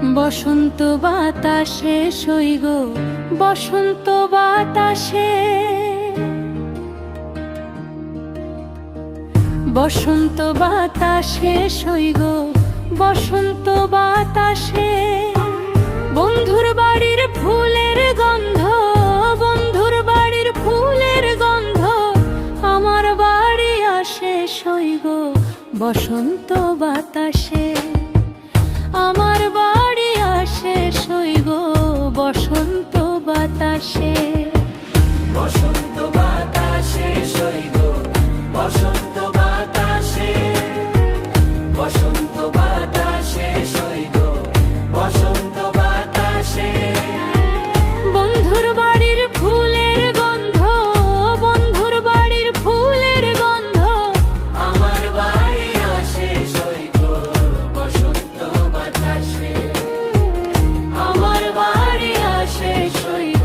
বসন্ত বাতাসে সইগ বসন্ত বাতাসে, বসন্ত বাতাসে সইগ বসন্ত বাতাসে। বন্ধুর বাড়ির ফুলের গন্ধ, বন্ধুর বাড়ির ফুলের গন্ধ আমার বাড়ি আসে সইগ বসন্ত বাতাসে। আমার বাড়ি আসে সইগ বসন্ত বাতাসে। বসন্ত বাতাসে সইগ বসন্ত বাতাসে, বসন্ত বাতাসে সইগ বসন্ত বাতাসে। বন্ধুর বাড়ির ফুলের গন্ধ, বন্ধুর বাড়ির ফুলের গন্ধ আমার বাড়ি আসে সইগ বসন্ত বাতাসে। আমার বাড়ি আসে সইগ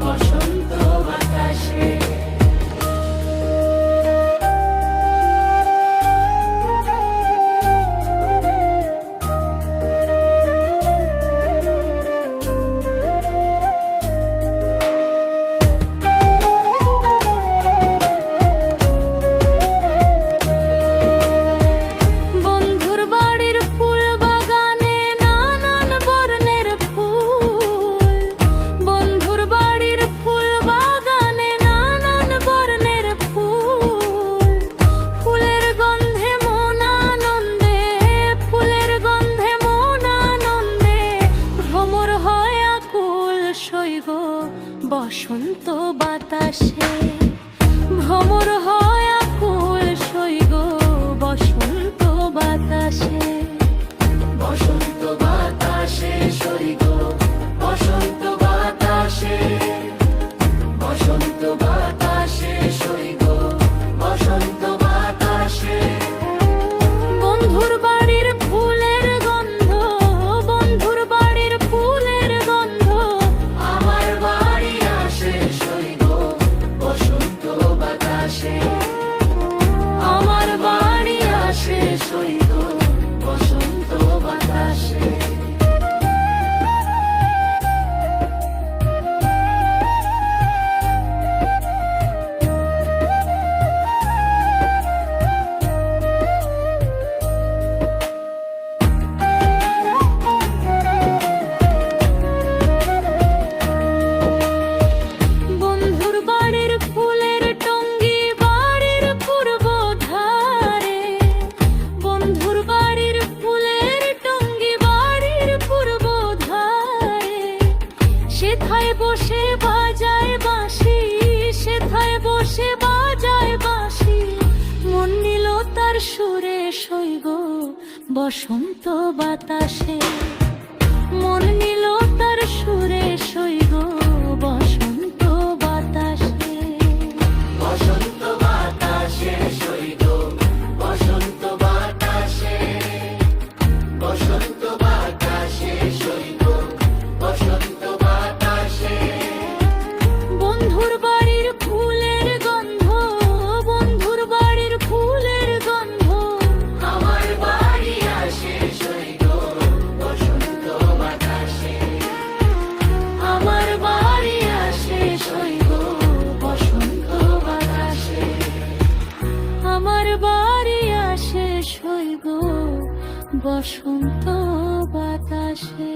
বসন্ত বাতাসে। বন্ধুর বাড়ির ফুল বাগানে নানান বর্ণের ফুল, বন্ধুর বাড়ির ফুল বাগানে নানান বর্ণের ফুল। ফুলের গন্ধে মন আনন্দে, ফুলের গন্ধে মন আনন্দে ভ্রমর হয় আকুল সইগ বসন্ত বাতাসে। ভ্রমর হয় আকুল সইগ বসন্ত বাতাসে। বসন্ত বাতাসে সইগ বসন্ত বাতাসে, বসন্ত বাতাসে সইগ বসন্ত বাতাসে। বন্ধুর বাড়ির ফুলের গন্ধ, বন্ধুর বাড়ির ফুলের গন্ধ আমার বাড়ি আসে সইগ বসন্ত বাতাসে। আমার বাড়ি আসে সইগ বসন্ত বাতাসে। বন্ধুর বাড়ির ফুলের টঙ্গি বাড়ির পূর্ব ধারে, বন্ধুর বাড়ির ফুলের টঙ্গি বাড়ির পূর্ব ধারে। সেথায় বসে বাজায় বাঁশি, সেথায় বসে বাজায় বাঁশি মন নিল তার সুরে সইগ বসন্ত বাতাসে। মন নিল তার সুরে সইগ বসন্ত বাতাসে। বসন্ত বাতাসে সইগ বসন্ত বাতাসে, বসন্ত বাতাসে সইগ বসন্ত বাতাসে। বন্ধুর বাড়ির ফুলের গন্ধ, বন্ধুর বাড়ির ফুলের গন্ধ আমার বাড়ি আসে সইগ বসন্ত বাতাসে। আমার বাড়ি আসে সইগ বসন্ত বাতাসে। আমার বাড়ি আসে সইগ বসন্ত বাতাসে।